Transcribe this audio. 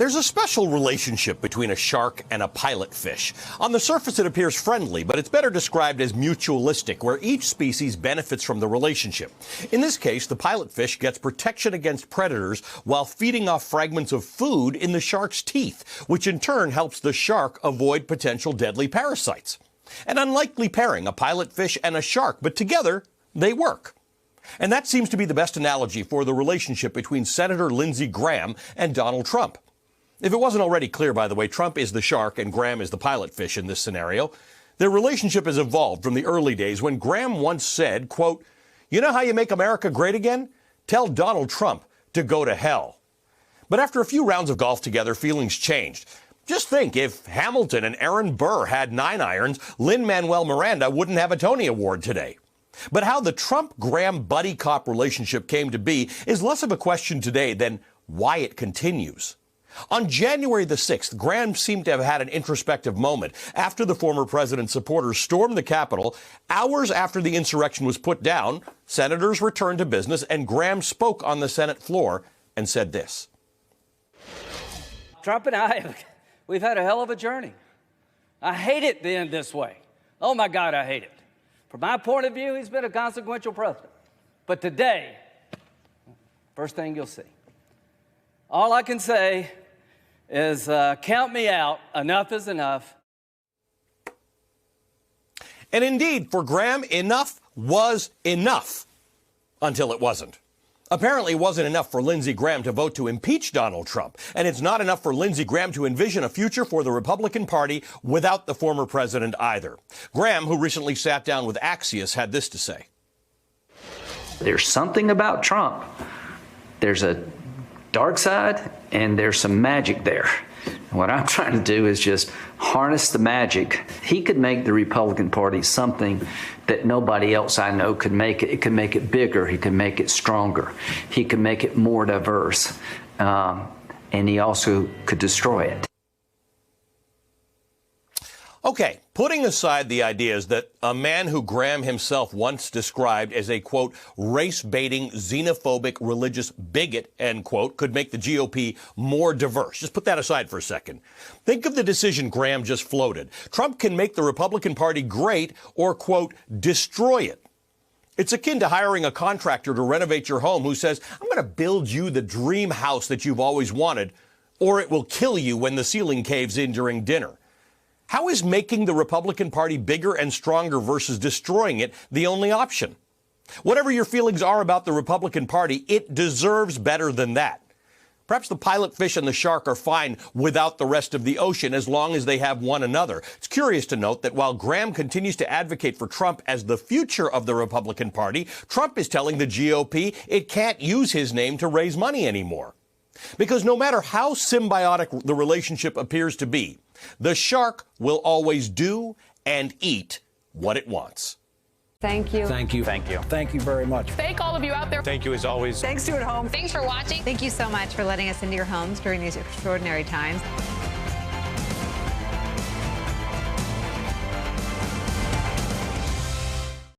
There's a special relationship between a shark and a pilot fish. On the surface, it appears friendly, but it's better described as mutualistic, where each species benefits from the relationship. In this case, the pilot fish gets protection against predators while feeding off fragments of food in the shark's teeth, which in turn helps the shark avoid potential deadly parasites. An unlikely pairing, a pilot fish and a shark, but together they work. And that seems to be the best analogy for the relationship between Senator Lindsey Graham and Donald Trump. If it wasn't already clear, by the way, Trump is the shark and Graham is the pilot fish in this scenario. Their relationship has evolved from the early days when Graham once said, quote, "You know how you make America great again? Tell Donald Trump to go to hell." But after a few rounds of golf together, feelings changed. Just think, if Hamilton and Aaron Burr had 9 irons, Lin-Manuel Miranda wouldn't have a Tony Award today. But how the Trump-Graham buddy cop relationship came to be is less of a question today than why it continues. On January the 6th, Graham seemed to have had an introspective moment after the former president's supporters stormed the Capitol. Hours after the insurrection was put down, senators returned to business, and Graham spoke on the Senate floor and said this. Trump and I, we've had a hell of a journey. I hate it to end this way. Oh, my God, I hate it. From my point of view, he's been a consequential president. But today, first thing you'll see, all I can say is count me out. Enough is enough. And indeed, for Graham, enough was enough until it wasn't. Apparently, it wasn't enough for Lindsey Graham to vote to impeach Donald Trump. And it's not enough for Lindsey Graham to envision a future for the Republican Party without the former president either. Graham, who recently sat down with Axios, had this to say. There's something about Trump. There's a dark side and there's some magic there. And what I'm trying to do is just harness the magic. He could make the Republican Party something that nobody else I know could make it. It could make it bigger. He could make it stronger. He could make it more diverse. And he also could destroy it. Okay, putting aside the ideas that a man who Graham himself once described as a, quote, race-baiting, xenophobic, religious bigot, end quote, could make the GOP more diverse. Just put that aside for a second. Think of the decision Graham just floated. Trump can make the Republican Party great or, quote, destroy it. It's akin to hiring a contractor to renovate your home who says, I'm going to build you the dream house that you've always wanted, or it will kill you when the ceiling caves in during dinner. How is making the Republican Party bigger and stronger versus destroying it the only option? Whatever your feelings are about the Republican Party, it deserves better than that. Perhaps the pilot fish and the shark are fine without the rest of the ocean as long as they have one another. It's curious to note that while Graham continues to advocate for Trump as the future of the Republican Party, Trump is telling the GOP it can't use his name to raise money anymore. Because no matter how symbiotic the relationship appears to be, the shark will always do and eat what it wants. Thank you. Thank you. Thank you. Thank you very much. Thank all of you out there. Thank you as always. Thanks to at home. Thanks for watching. Thank you so much for letting us into your homes during these extraordinary times.